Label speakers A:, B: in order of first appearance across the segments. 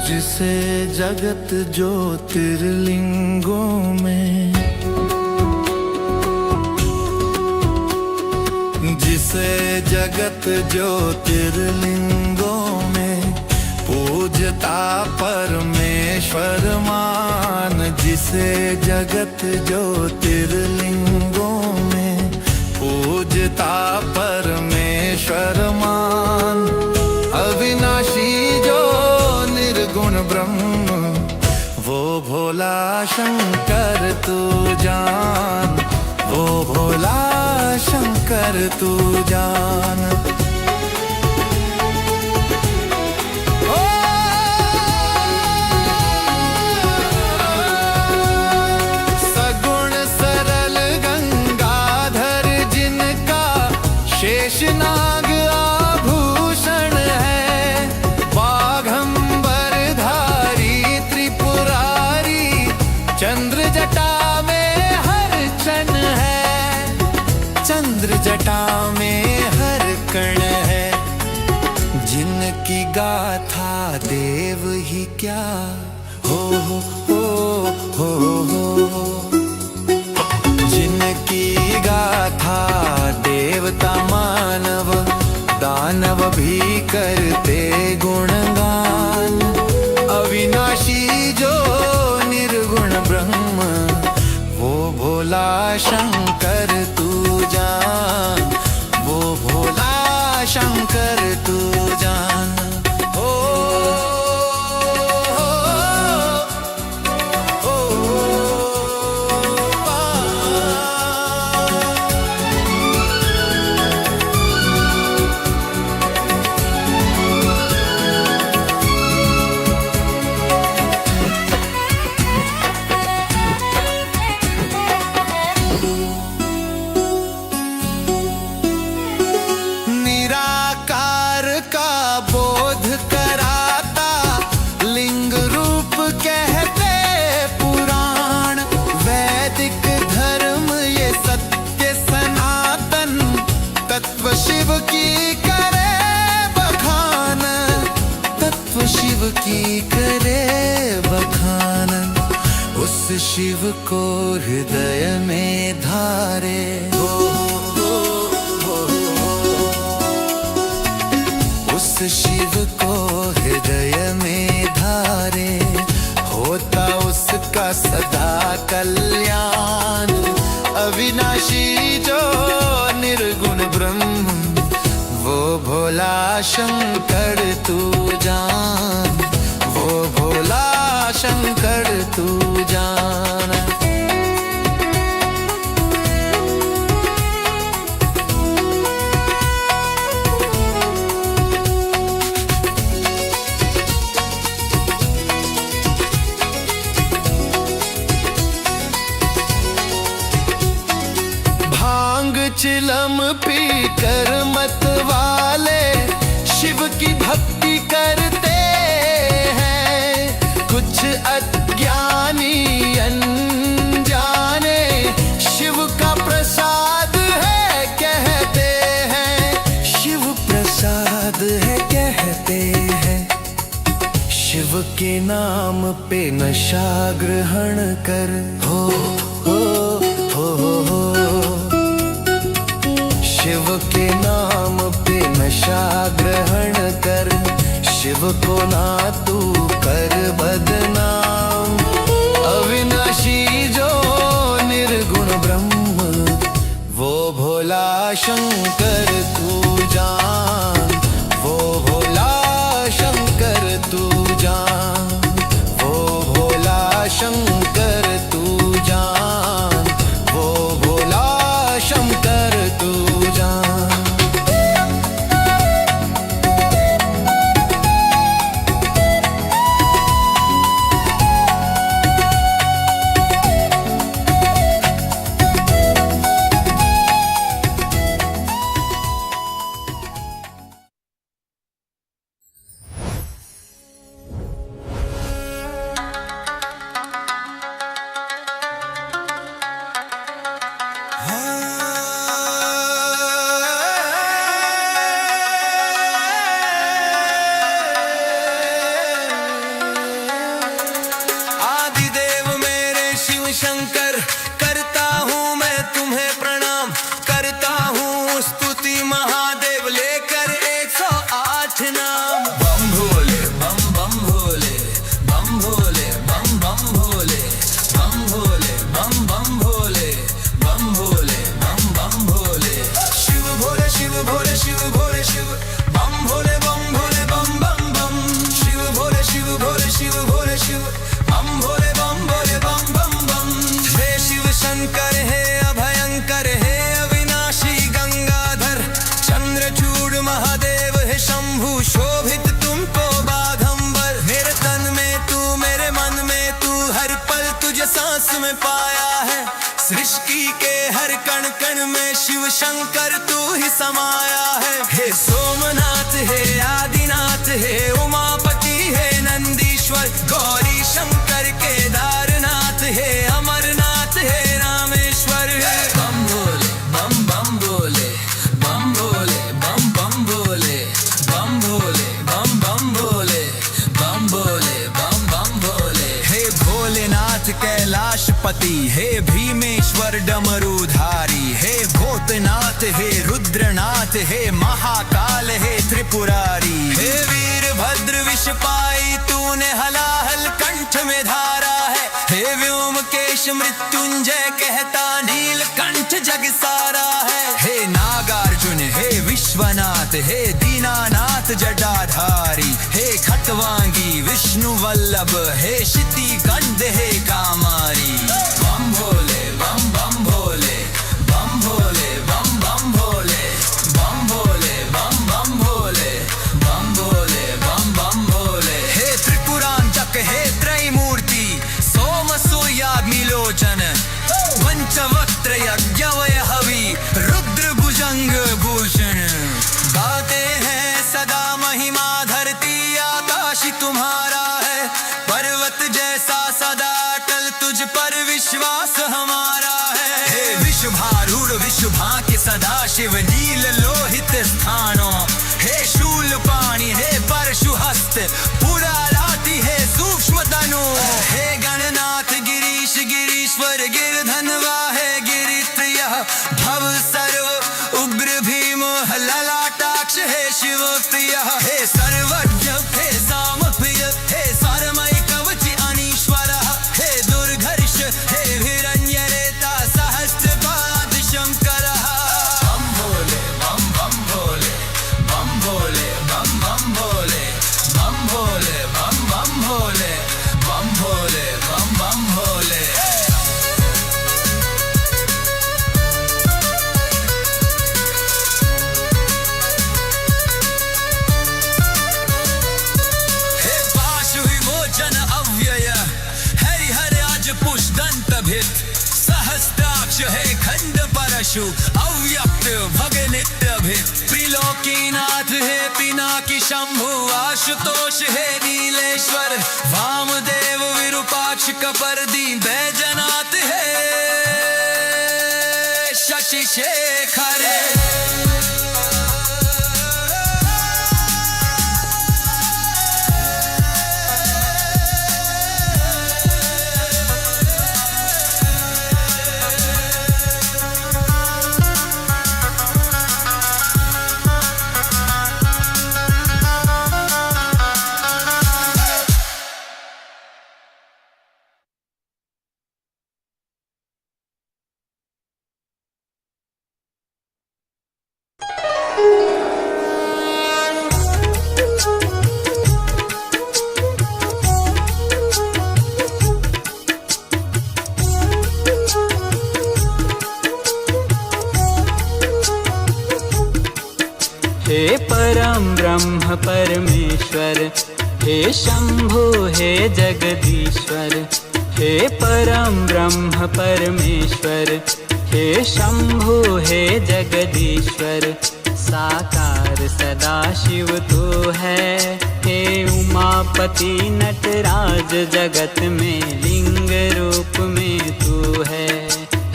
A: जिसे जगत ज्योतिर्लिंगों में, जिसे जगत ज्योतिर्लिंगों में पूजता परमेश्वर मान, जिसे जगत ज्योतिर्लिंगों में पूजता परमेश्वर मान। अविनाशी जो निर्गुण ब्रह्म, वो भोला शंकर तू जान, वो भोला शंकर तू जान। सगुण सरल गंगाधर जिनका शेषनाग आभूषण है, बाघंबर धारी त्रिपुरारी चंद्र जटा में हर क्षण है, चंद्र जटा में हर कण है। जिनकी गाथा देव ही क्या हो, जिनकी गाथा देवता मानव दानव भी करते गुणगान। अविनाशी जो निर्गुण ब्रह्म, वो भोला शंकर तू जान, वो भोला शंकर तू जान। शिव की करे बखान, तत्व शिव की करे बखान। उस शिव को हृदय में धारे, उस शिव को हृदय में धारे, होता उसका सदा कल्याण। अविनाशी जो निर्गुण ब्रह्म, वो भोला शंकर तू जान, वो भोला शंकर तू जान। चिलम पीकर मत वाले शिव की भक्ति करते हैं, कुछ अज्ञानी अनजाने शिव का प्रसाद है कहते हैं, शिव प्रसाद है कहते हैं। शिव के नाम पे नशा ग्रहण कर, हो शिव के नाम पे नशा ग्रहण कर, शिव को ना तू कर बदनाम। अविनाशी जो निर्गुण ब्रह्म, वो भोला शंकर तू जान, वो भोला शंकर तू जान, वो भोला शंकर तू जान, वो भोला शंकर तू जान। है। सृष्टि के हर कण कण में शिव शंकर तू ही समाया है। हे सोमनाथ हे आदिनाथ हे उमापति हे नंदीश्वर, गौरी शंकर केदारनाथ हे अमरनाथ हे रामेश्वर। बम भोले बम बम भोले, बम भोले बम बम भोले, बम भोले बम बम भोले, बम भोले बम बम भोले। हे भोलेनाथ कैलाशपति हे भीमेश्वर डमरूधारी, हे भूतनाथ हे रुद्रनाथ हे महाकाल हे त्रिपुरारी। हे वीरभद्र विषपाई तूने हलाहल कंठ में धारा है। हे व्योमकेश मृत्युंजय कहता नीलकंठ जग सारा है। हे नागार्जुन हे विश्वनाथ हे दीनानाथ जटाधारी, हे खटवांगी विष्णु वल्लभ हे शितिकंद हे कामारी। बम भोले बम बम भोले, बम भोले बम बम भोले, बम भोले बम बम भोले, बम भोले बम बम भोले। हे त्रिपुरांतक हे त्रैमूर्ति सोम सूर्याग्निलोचन, पंचवक्त्र यज्ञवय हवि रुद्र भुजंग भूषण। गाते हैं सदा महिमा धरती आकाश तुम्हारा है। पर्वत जैसा सदा अटल तुझ पर विश्वास हमारा है। हे विश्वभारूढ़ विश्वभा के सदा शिव नील लोहित स्थानों, हे शूल पाणी हे परशुहस्त पुरा राति हे सूक्ष्म तनु। हे गणनाथ गिरीश गिरीश्वर गिरधनवा है गिरिप्रिय, भव सर्व उग्र भीम ललाटाक्ष हे शिव प्रिय। हे सर्वज्ञ हे सामप्रिय हे सारमय कवच अनीश्वर, हे दुर्धर्ष हे हिरण्यरेता सहस्रपाद शंकर। बम भोले बम बम भोले, बम भोले बम बम भोले, बम भोले बम बम भोले, बम भोले बम बम भोले। हे पाशु विमोचन अव्यय हरिहराज पुष्दंत भित, सहस्त्राक्ष हे खंड परशु अव्यक्त भगनित्य भित। त्रिलोकीनाथ हे पिनाकी शंभु आशुतोष हे नीलेश्वर, वामदेव विरूपाक्ष कपर्दी बैजनाथ हे शशि शेखर।
B: हे परम ब्रह्म परमेश्वर, हे शंभु हे जगदीश्वर। हे परम ब्रह्म परमेश्वर, हे शंभु हे जगदीश्वर। साकार सदा शिव तू है, हे उमापति नटराज जगत में लिंग रूप में तू है।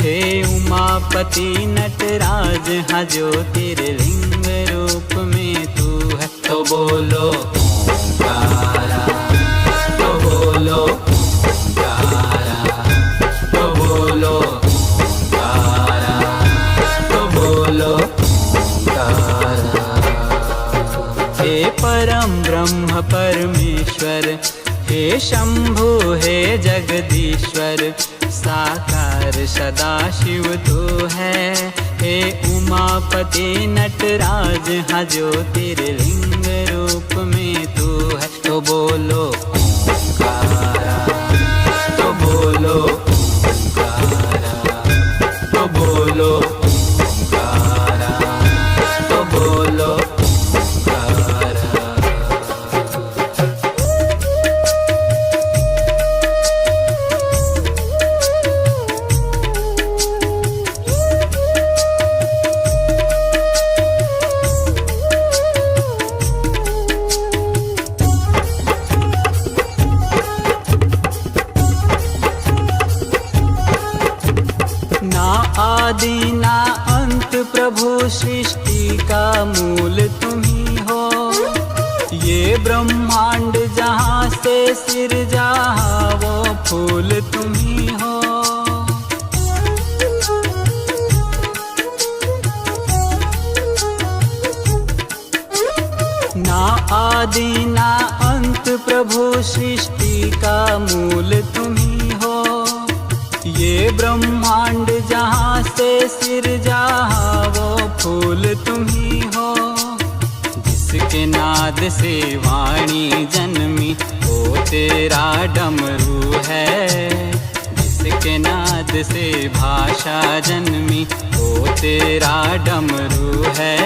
B: हे उमापति नटराज हाँ ज्योतिर्लिंग रूप में तू है। तो बोलो ओंकारा, तो बोलो ओंकारा, तो बोलो ओंकारा, तो बोलो ओंकारा। हे परम ब्रह्म परमेश्वर, हे शंभु हे जगदीश्वर। साकार सदा शिव तू है, हे उमापति नटराज हाँ ज्योतिर्लिंग रूप में तू है। तो बोलो ओंकारा, तो बोलो ओंकारा, तो बोलो ओंकारा, तो बोलो ओंकारा। आदि ना अंत प्रभु सृष्टि का मूल तुम ही हो। ये ब्रह्मांड जहाँ से सिरजा वो फूल तुम ही हो। ना आदि ना अंत प्रभु सृष्टि का मूल तुम ही हो। ये ब्रह्मांड जहाँ से सिरजा वो फूल तुम ही हो। जिसके नाद से वाणी जन्मी वो तेरा डमरू है। जिसके नाद से भाषा जन्मी वो तेरा डमरू है।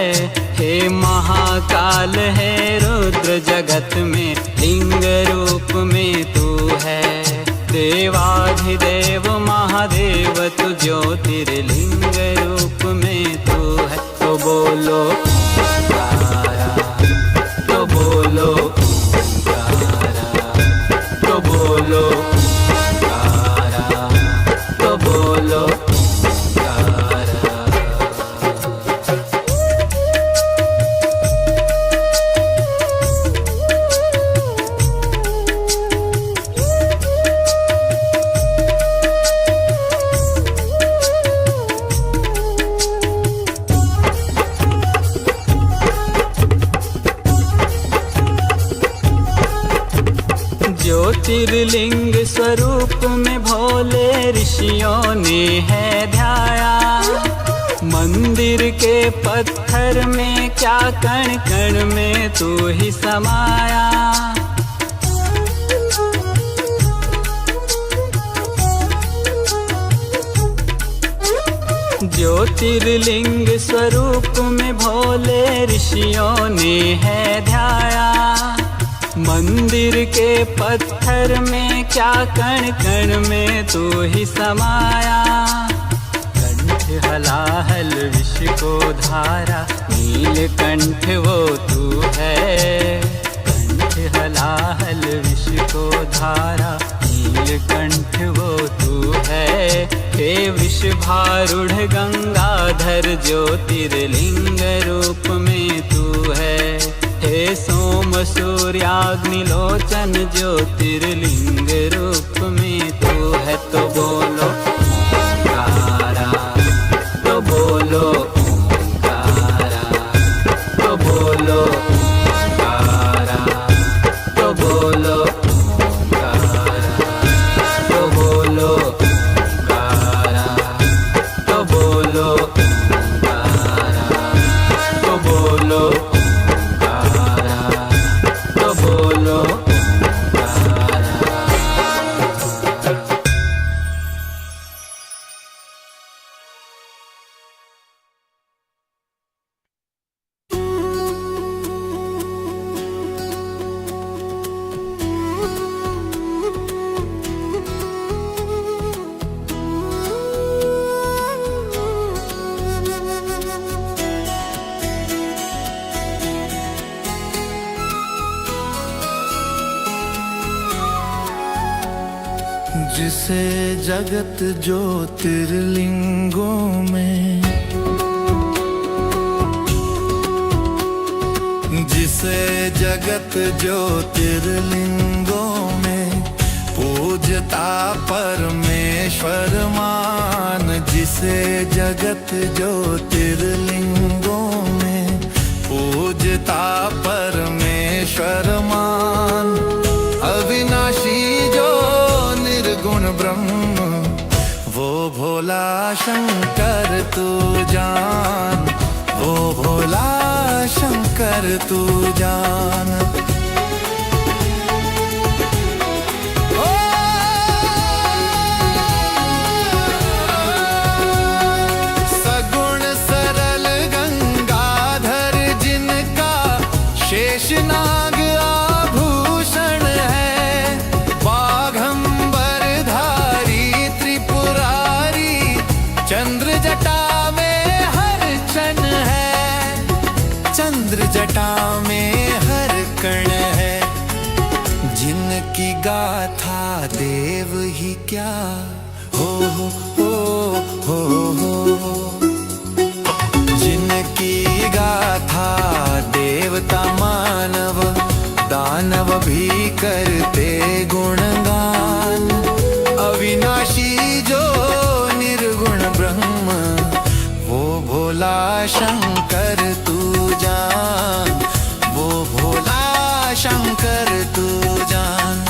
B: हे महाकाल है रुद्र जगत में लिंग रूप में तू है। देवाधिदेव महादेव तू ज्योतिर्लिंग रूप में तू है। तो बोलो ओंकारा, तो बोलो ओंकारा, तो बोलो ओंकारा, तो बोलो ओंकारा। ज्योतिर्लिंग स्वरूप में भोले ऋषियों ने है ध्याया। मंदिर के पत्थर में क्या कण कण में तू ही समाया। ज्योतिर्लिंग स्वरूप में भोले ऋषियों ने है ध्याया। मंदिर के पत्थर में क्या कण कण में तू ही समाया। कंठ हलाहल विष को धारा नीलकंठ वो तू है। कंठ हलाहल विष को धारा नीलकंठ वो तू है। हे विषभारूढ़ गंगाधर ज्योतिर्लिंग रूप में तू है। हे सोम सूर्याग्नि लोचन ज्योतिर्लिंग रूप में तू है। तो बोलो ओंकारा, तो बोलो ओंकारा, तो बोलो ओंकारा, तो बोलो ओंकारा, तो बोलो ओंकारा, तो बोलो ओंकारा, तो बोलो
A: जिसे जगत ज्योतिर्लिंगों में, जिसे जगत ज्योतिर्लिंगों में पूजता परमेश्वर मान। जिसे जगत ज्योतिर्लिंगों में पूजता परमेश्वर मान। अविनाशी जो निर्गुण ब्रह्म वो भोला शंकर तू जान। वो भोला शंकर तू जान। सगुण सरल गंगाधर जिनका शेषनाग आभूषण है। बाघंबर धारी त्रिपुरारी चंद्र जटा में हर क्षण है। चंद्र जटा में हर कण है। जिनकी गाथा देव ही क्या हो जिनकी गाथा देवता मानव दानव भी करते गुणगान, अविनाशी जो निर्गुण ब्रह्म वो भोला शंकर तू जान, वो भोला शंकर तू जान।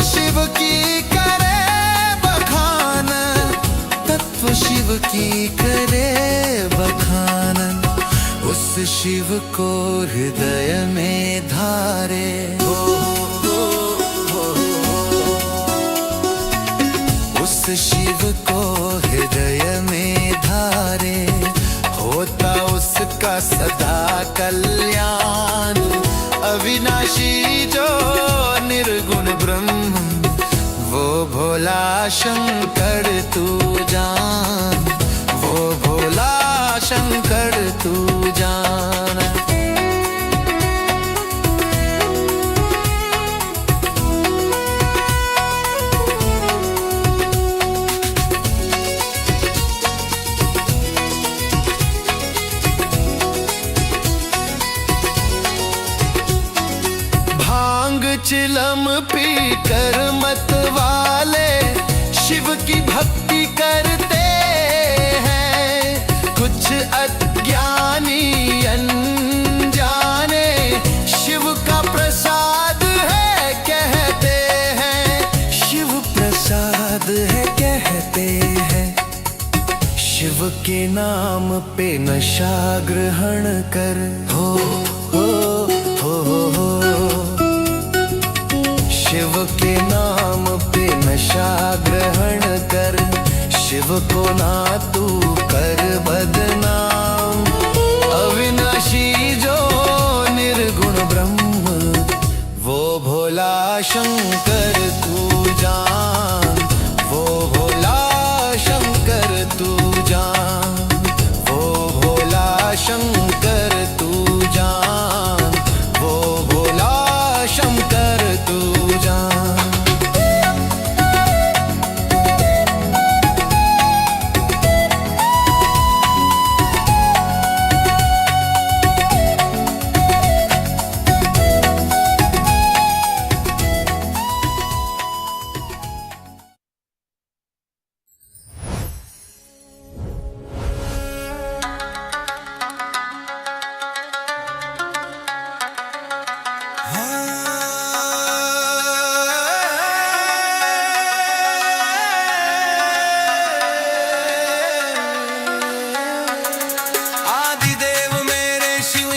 A: शिव की करे बखान, तत्व शिव की करे बखान, उस शिव को हृदय में धारे, उस शिव को हृदय में धारे, होता उसका सदा कल्याण, अविनाशी जो निर्गुण ब्रह्म वो भोला शंकर तू जान, वो भोला शंकर तू जान। चिलम पी कर मत वाले शिव की भक्ति करते हैं, कुछ अज्ञानी अनजाने शिव का प्रसाद है कहते हैं, शिव प्रसाद है कहते हैं, शिव के नाम पे नशा ग्रहण कर हो, शिव के नाम पे नशा ग्रहण कर, शिव को ना तू कर बदनाम, अविनाशी जो निर्गुण ब्रह्म वो भोला शंकर तू जान, वो भोला शंकर तू जान, वो भोला शंकर तू जान, वो भोला शंकर तू जान।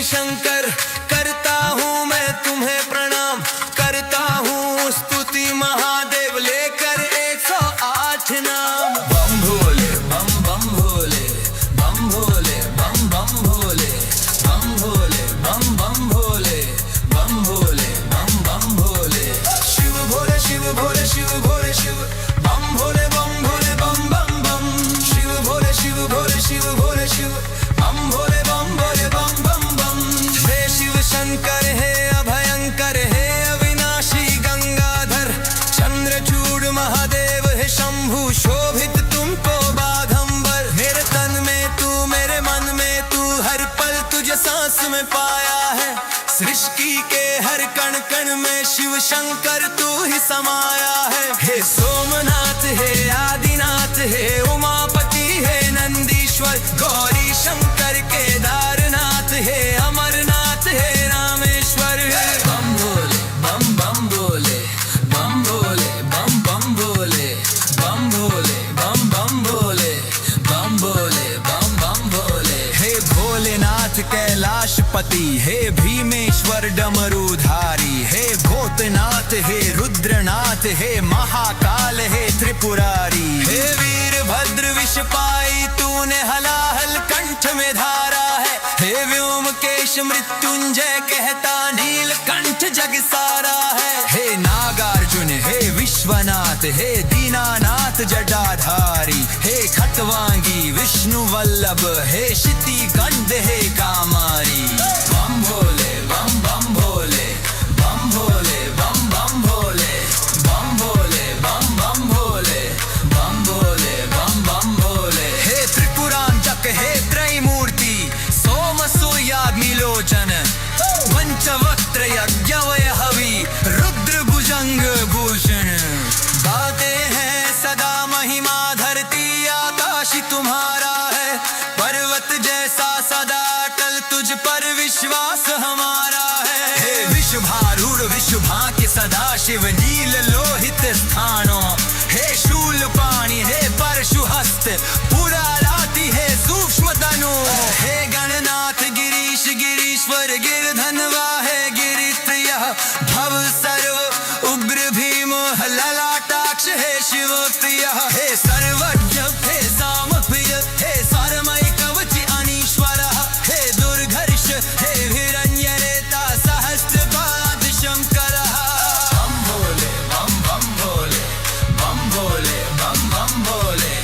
A: शंकर करता हूँ मैं तुम्हें प्रणाम, करता हूँ स्तुति महादेव लेकर 108 नाम। बम भोले बम बम भोले, बम भोले बम बम भोले, बम भोले बम बम भोले, बम भोले बम बम भोले, शिव भोले शिव भोले शिव भोले शिव, बम भोले बम बम बम, शिव भोले शिव भोले शिव भोले शिव, बम भोले बम बम बम। शंकर है अभयंकर है अविनाशी गंगाधर, चंद्रचूड़ महादेव है शंभु शोभित तुमको बाघंबर, मेरे तन में तू मेरे मन में तू, हर पल तुझे सांस में पाया है, सृष्टि के हर कण कण में शिव शंकर तू ही समाया है। हे सोमनाथ है आदिनाथ है उमापति है नंदीश्वर, गौरी शंकर केदारनाथ है अमरनाथ है रामेश्वर है। बम भोले बम बम भोले, बम भोले बम बम भोले, बम भोले बम बम भोले, बम भोले बम बम भोले। हे भोलेनाथ कैलाश सोमनाथ हे रुद्रनाथ हे महाकाल हे त्रिपुरारी, हे वीरभद्र विषपाई तूने हलाहल कंठ में धारा है, हे व्योमकेश मृत्युंजय कहता नीलकंठ जग सारा है, हे नागार्जुन हे विश्वनाथ हे दीनानाथ जटाधारी, हे खटवांगी विष्णु वल्लभ हे क्षिति गंध हे कामारी। बम भोले बम बम भोले, बम भोले बम बम भोले, बम भोले बम बम भोले, बम भोले बम बम भोले। हे त्रिपुरांतक हे त्रैमूर्ति सोम सूर्याग्निलोचन, पंचवक्त्र यज्ञवय हवि रुद्र भुजंग भूषण, गाते हैं सदा महिमा धरती आकाश तुम्हारा है, पर्वत जैसा सदा अटल तुझ पर विश्वास हमारा है, हे विश्वभारूढ़ विश्वभा के सदा शिव नील लोहित स्थानों, हे शूलपाणि हे परशुहस्त पूरा राति हे सूक्ष्म तनु, हे गणनाथ गिरीश गिरीश्वर गिरधनवा है गिरिप्रिय, भव सर्व उग्र भीम ललाटाक्ष हे शिव प्रिय, हे सर्वज्ञ हे साम प्रिय हे सारमय कवच अनीश्वर, हे दुर्धर्ष हे हिरण्यरेता सहस्त्रपाद शंकर। बम भोले बम बम भोले, बम भोले बम बम भोले,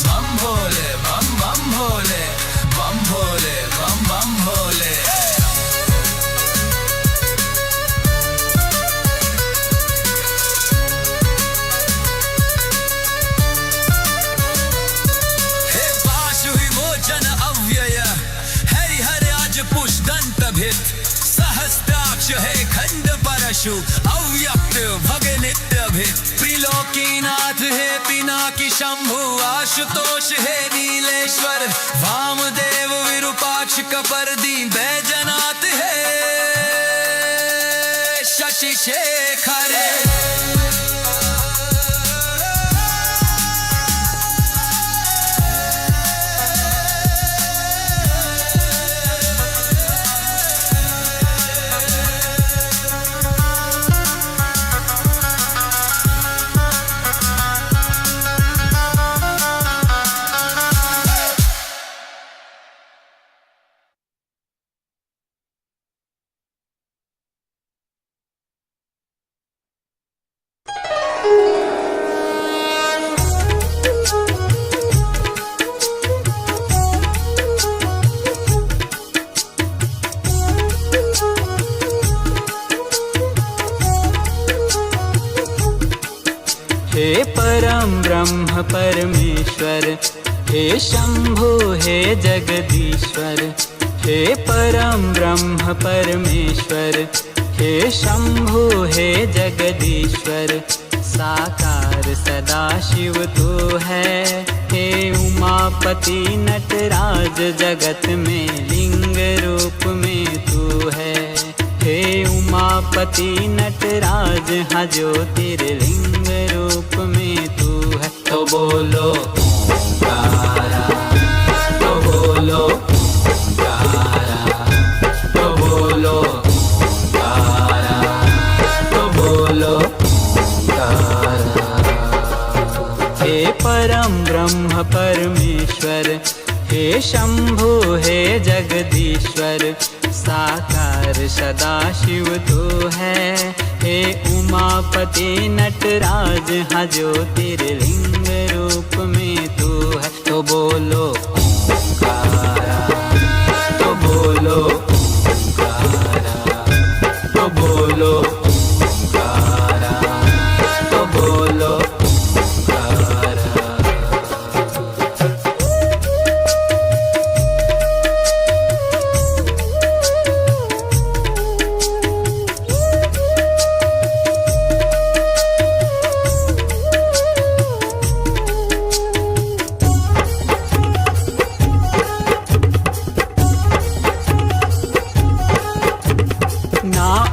A: बम भोले बम बम भोले, बम भोले बम बम भोले। हे पाशु विमोचन अव्यय हरिहर आज पुष्दंत भित, सहस्त्राक्ष हे खंड परशु अव्यक्त भगनित्य भित, त्रिलोकीनाथ हे पिनाकी शंभु आशुतोष हे नीलेश्वर, वामदेव विरूपाक्ष कपर्दी बैजनाथ हे शशि शेखर।
B: हे परम ब्रह्म परमेश्वर, हे शंभु हे जगदीश्वर, हे परम ब्रह्म परमेश्वर, हे शंभु हे जगदीश्वर, साकार सदा शिव तू है, हे उमापति नटराज जगत में लिंग रूप में तू है, हे उमापति नटराज हाँ ज्योतिर्लिंग रूप में तू है। तो बोलो ओंकारा, तो बोलो ओंकारा, तो बोलो ओंकारा, तो बोलो ओंकारा। हे परम ब्रह्म परमेश्वर, हे शंभु हे जगदीश्वर, साकार सदा शिव तू है, हे उमापति नटराज हाँ ज्योतिर्लिंग रूप में तू है। तो बोलो ओंकारा, तो बोलो ओंकारा, तो बोलो ओंकारा, तो बोलो ओंकारा।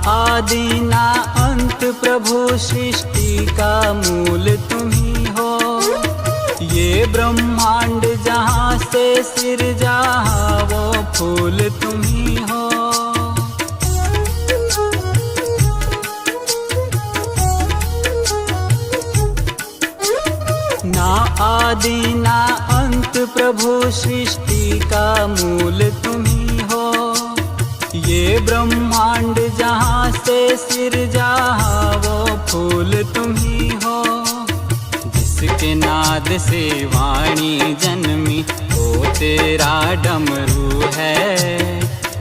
B: आदि ना अंत प्रभु सृष्टि का मूल तुम ही हो, ये ब्रह्मांड जहाँ से सिरजा वो फूल तुम ही हो। ना आदि ना अंत प्रभु सृष्टि का मूल तुम ही हो। ये ब्रह्मांड जहाँ से सिरजा वो फूल तुम ही हो। जिसके नाद से वाणी जन्मी वो तेरा डमरू है।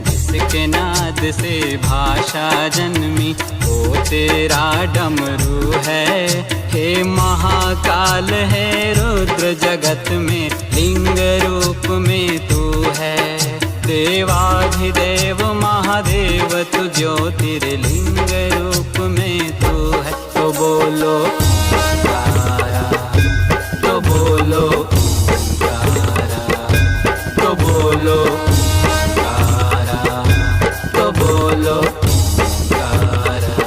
B: जिसके नाद से भाषा जन्मी वो तेरा डमरू है। हे महाकाल है रुद्र जगत में लिंग रूप में तू है। देवाधिदेव महादेव तू ज्योतिर्लिंग रूप में तू है। तो बोलो ओंकारा, तो बोलो ओंकारा, तो बोलो ओंकारा, तो बोलो ओंकारा।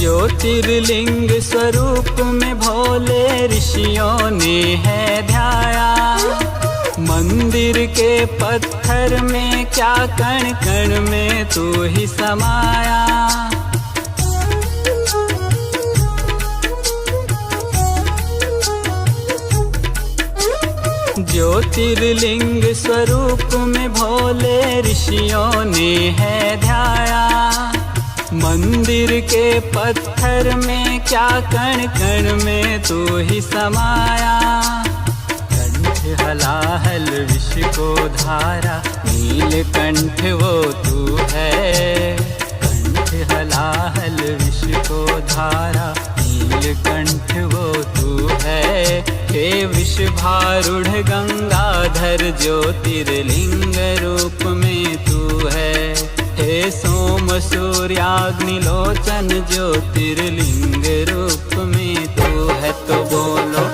B: ज्योतिर्लिंग स्वरूप में भोले ऋषियों ने है ध्याया। मंदिर के पत्थर में क्या कण कण में तू ही समाया। ज्योतिर्लिंग स्वरूप में भोले ऋषियों ने है ध्याया। मंदिर के पत्थर में क्या कण कण में तू ही समाया। कंठ हलाहल विष को धारा नीलकंठ वो तू है। कंठ हलाहल विष को धारा नीलकंठ वो तू है। हे विषभारूढ़ गंगाधर ज्योतिर्लिंग रूप में तू है। हे सोम सूर्याग्निलोचन ज्योतिर्लिंग रूप में तू है। तो बोलो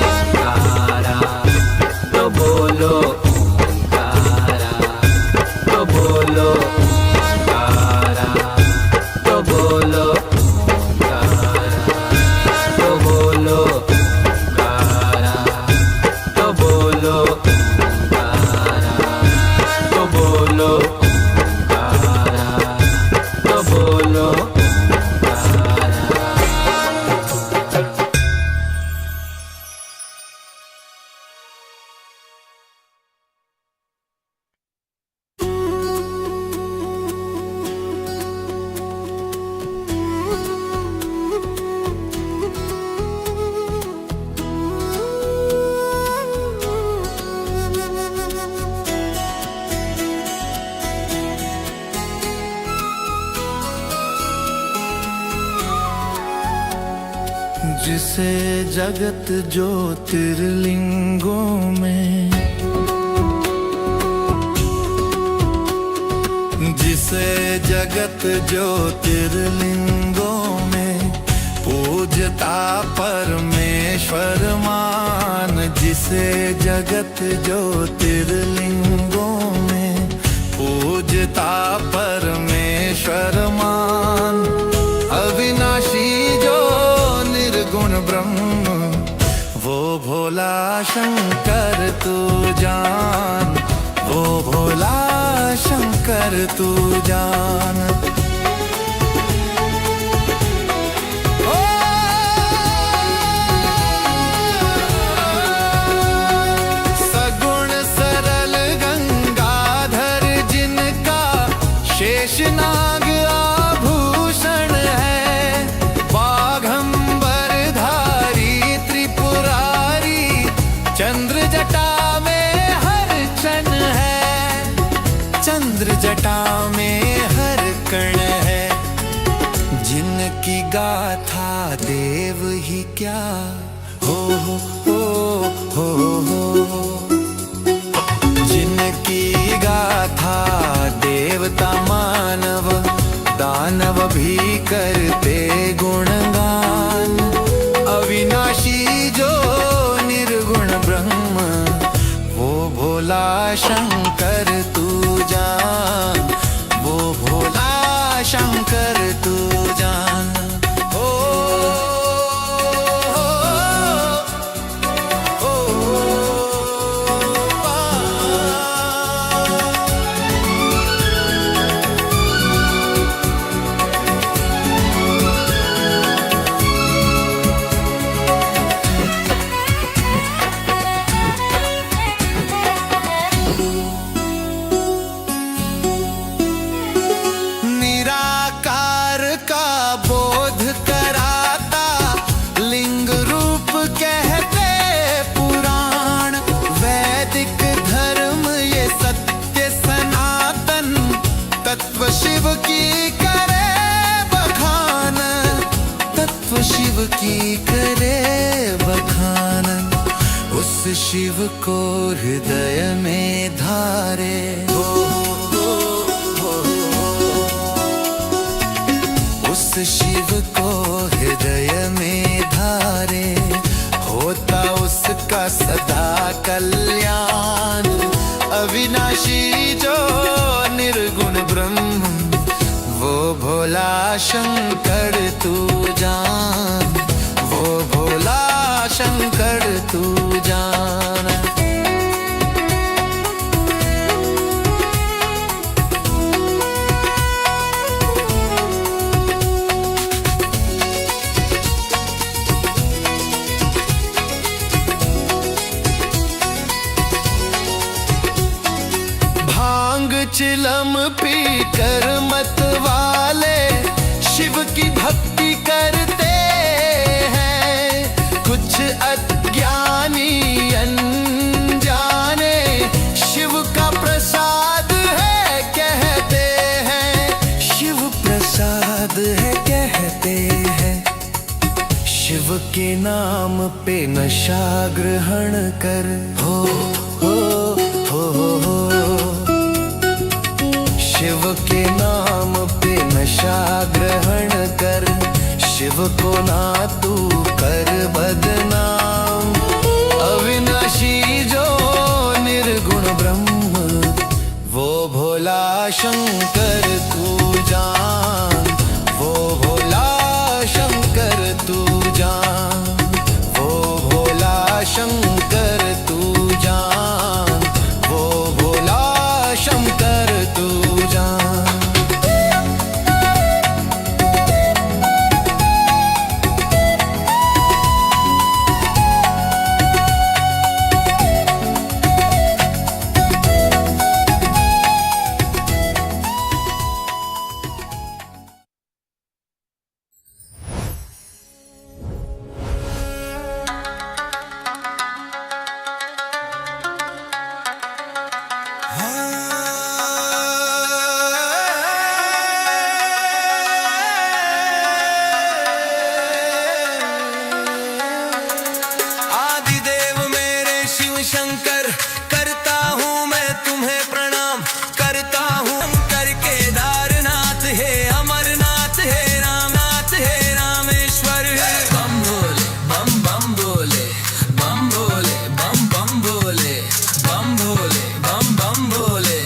B: ओंकारा, तो बोलो ओंकारा, तो बोलो ओंकारा, तो बोलो ओंकारा, तो बोलो ओंकारा, तो बोलो ओंकारा, तो बोलो
A: जिसे जगत ज्योतिर्लिंगों में, जिसे जगत ज्योतिर्लिंगों में पूजता परमेश्वर मान। जिसे जगत ज्योतिर्लिंगों में पूजता परमेश्वर मान। अविनाशी जो निर्गुण ब्रह्म वो भोला शंकर तू जान। वो भोला शंकर तू जान। सगुण सरल गंगाधर जिनका शेषनाग आभूषण है। बाघंबर धारी त्रिपुरारी चंद्र जटा में हर क्षण है। चंद्र जटा में हर कण है। जिनकी गाथा देव ही क्या हो जिनकी गाथा देवता मानव दानव भी करते गुणगान। अविनाशी जो निर्गुण ब्रह्म वो भोला शंकर तू जान। वो भोला की करे बखानन, उस शिव को हृदय में धारे। उस शिव को हृदय में धारे, होता उसका सदा कल्याण। अविनाशी जो निर्गुण ब्रह्म, वो भोला शंकर तू जान, वो भोला शंकर तू जान। चिलम पी कर मत वाले शिव की भक्ति करते हैं, कुछ अज्ञानी अनजाने शिव का प्रसाद है कहते हैं, शिव प्रसाद है कहते हैं। शिव के नाम पे नशा ग्रहण कर, हो शिव के नाम पे नशा ग्रहण कर, शिव को ना तू कर बदनाम। अविनाशी जो निर्गुण ब्रह्म, वो भोला शंकर तू जान, वो भोला शंकर तू जान, वो भोला शंकर तू जान, वो भोला शंकर तू जान। शंकर करता हूँ मैं तुम्हें प्रणाम, करता हूँ शंकर केदारनाथ, हे अमरनाथ, हे रामनाथ, हे रामेश्वर। बम भोले बम बम भोले, बम भोले बम बम भोले, बम भोले बम बम भोले,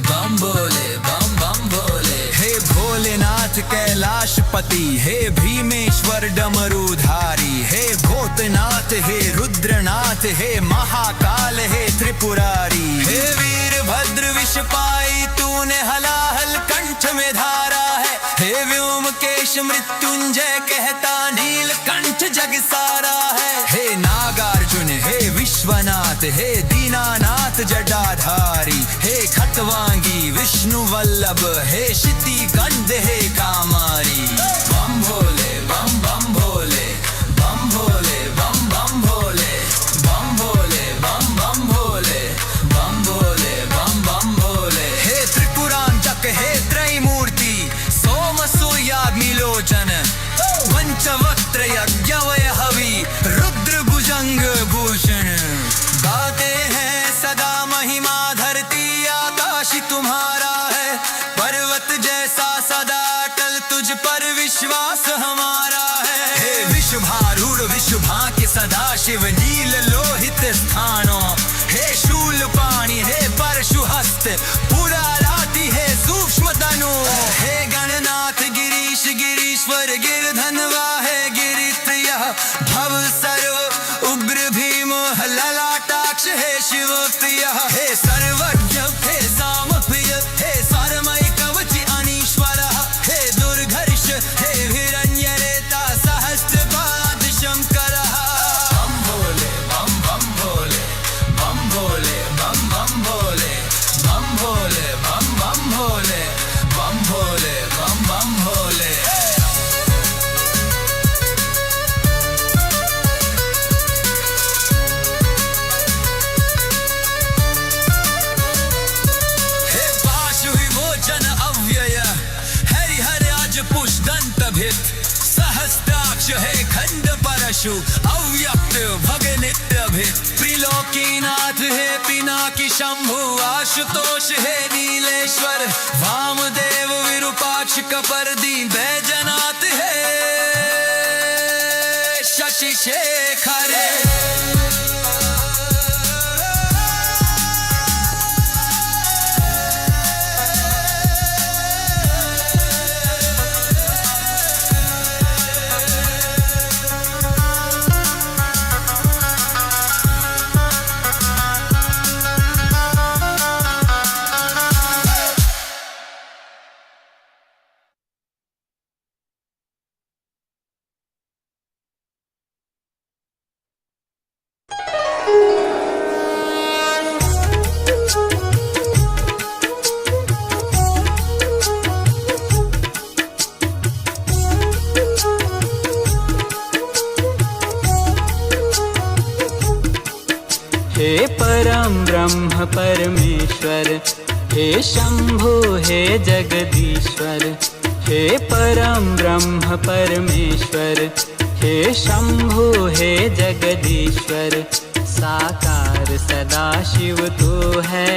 A: बम भोले बम बम भोले। हे भोलेनाथ कैलाशपति, हे भीमेश्वर डमरूधारी, हे भूतनाथ, हे रुद्रनाथ, हे महाकाल, हे त्रिपुरारी। हे वीरभद्र विषपाई, तूने हलाहल कंठ में धारा है, हे व्योमकेश मृत्युंजय कहता नीलकंठ जग सारा है। हे नागार्जुन, हे विश्वनाथ, हे दीनानाथ जटाधारी, हे खतवांगी विष्णु वल्लभ, हे शितिकंद, हे कामारी। बम भोले बम बम भोले, बम भोले बम बम भोले, बम भोले बम बम भोले, बम भोले बम बम भोले। हे त्रिपुरांतक, हे त्रैमूर्ति, सोम सूर्याग्निलोचन, पंचवक्त्र यज्ञवय हवि, रुद्र भुजंग भूषण। गाते हैं सदा महिमा, धरती आकाश तुम्हारा है, पर्वत जैसा सदा अटल तुझ पर विश्वास हमारा है। हे विश्वभारूढ़ विश्वभाग्य सदा शिव, नील लोहित स्थानों, हे शूल पाणी, हे परशुहस्त, पूरा राति, हे सूक्ष्म तनु। हे गणनाथ गिरीश गिरीश्वर, गिरधनवा है गिरिप्रिय, भव सर्व उग्र भीम ललाटाक्ष, हे शिव प्रिय। हे सर्वज्ञ, हे सामप्रिय, हे सारमय कवच अनीश्वर, हे दुर्धर्ष, हे हिरण्यरेता, सहस्त्रपाद शंकर। बम भोले बम बम भोले, बम भोले बम बम भोले, बम भोले बम बम भोले, बम भोले बम बम भोले। परशु अव्यक्त भग नित्य भी त्रिलोकीनाथ है पिनाकी शंभु आशुतोष है नीलेश्वर वामदेव विरूपाक्ष कपर्दी बैजनाथ है शशि शेखर
B: हे परम ब्रह्म परमेश्वर हे शंभु हे जगदीश्वर हे परम ब्रह्म परमेश्वर हे शंभु हे जगदीश्वर साकार सदा शिव तू है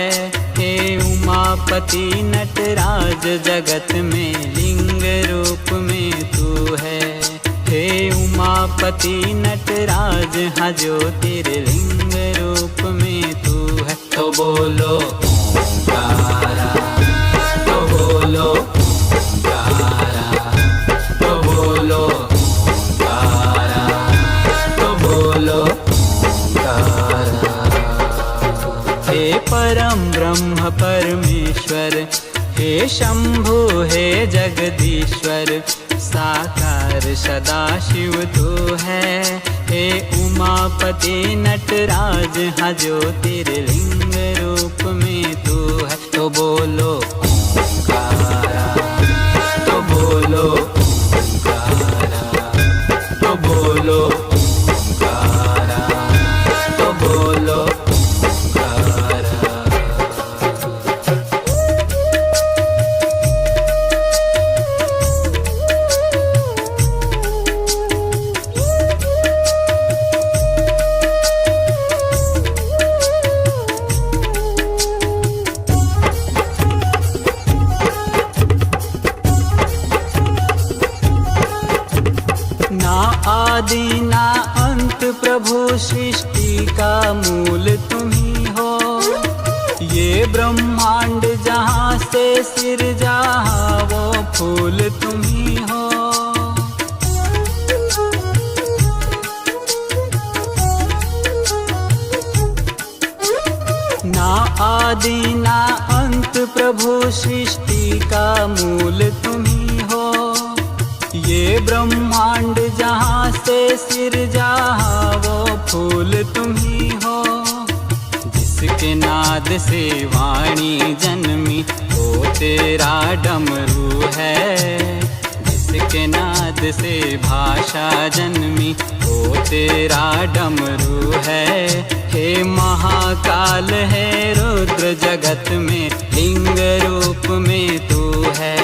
B: हे उमापति नटराज जगत में लिंग रूप में तू है हे उमापति नटराज हाँ ज्योतिर्लिंग रूप में तू है तो बोलो ओंकारा तो बोलो ओंकारा तो बोलो ओंकारा तो बोलो ओंकारा हे परम ब्रह्म परमेश्वर हे शंभु हे जगदीश्वर साकार सदा शिव तू है हे उमापति नटराज हाँ ज्योतिर्लिंग रूप में तू है तो बोलो ओंकारा तो बोलो ओंकारा तो बोलो ओंकारा तो बोलो ओंकारा आदि ना अंत प्रभु सृष्टि का मूल तुम ही हो ये ब्रह्मांड जहाँ से सिरजा वो फूल तुम ही हो ना आदि ना अंत प्रभु सृष्टि का मूल तुम ही हो ये ब्रह्मांड जहाँ से सिरजा वो फूल तुम ही हो जिसके नाद से वाणी जन्मी वो तेरा डमरू है जिसके नाद से भाषा जन्मी वो तेरा डमरू है हे महाकाल है रुद्र जगत में लिंग रूप में तू है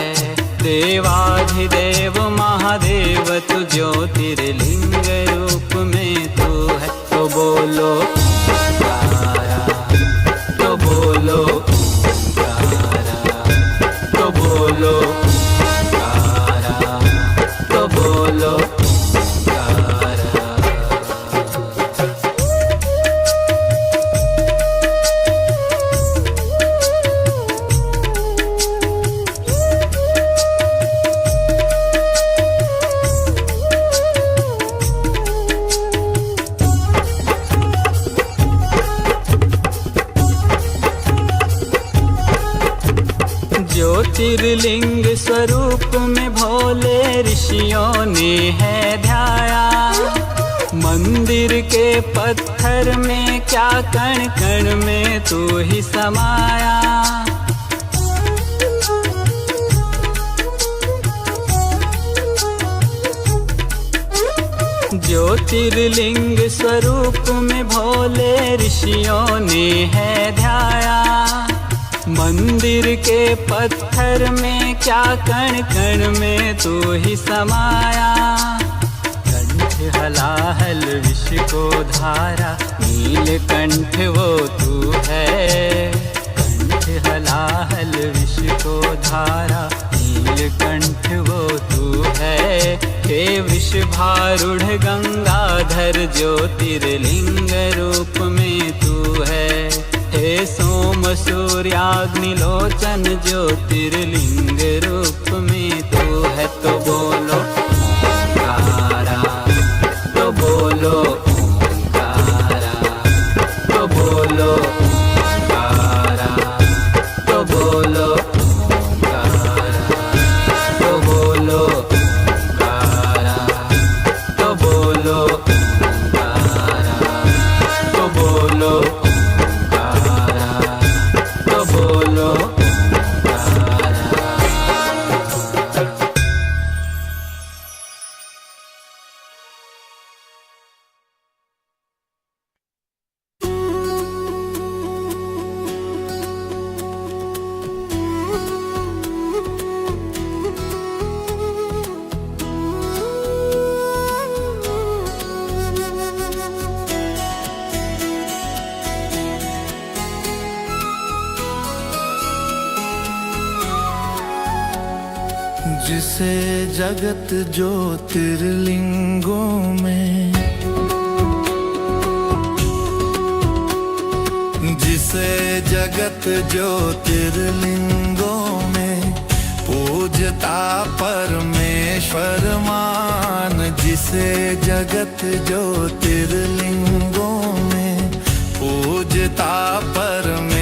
B: देवाधिदेव महादेव तू ज्योतिर्लिंग रूप में तू है तो बोलो ओंकारा तो बोलो ओंकारा तो बोलो ओंकारा तो बोलो ओंकारा ज्योतिर्लिंग स्वरूप में भोले ऋषियों ने है ध्याया मंदिर के पत्थर में क्या कण कण में तू ही समाया ज्योतिर्लिंग स्वरूप में भोले ऋषियों ने है ध्याया मंदिर के पत्थर में क्या कण कण में तू ही समाया कंठ हलाहल विष को धारा, नीलकंठ वो तू है। कंठ हलाहल विष को धारा, नीलकंठ वो तू है। हे विषभारूढ़ गंगाधर, ज्योतिर्लिंग रूप में तू है। हे सोम सूर्याग्निलोचन, ज्योतिर्लिंग रूप में तू है। तो बोलो ओंकारा, तो बोलो ओंकारा, तो बोलो ओंकारा, तो बोलो ओंकारा, तो बोलो ओंकारा, तो बोलो ओंकारा, तो बोलो ओंकारा, तो बोलो ओंकारा।
A: जिसे जगत ज्योतिर्लिंगों में, जिसे जगत ज्योतिर्लिंगों में पूजता परमेश्वर मान। जिसे जगत ज्योतिर्लिंगों में पूजता परमेश्वर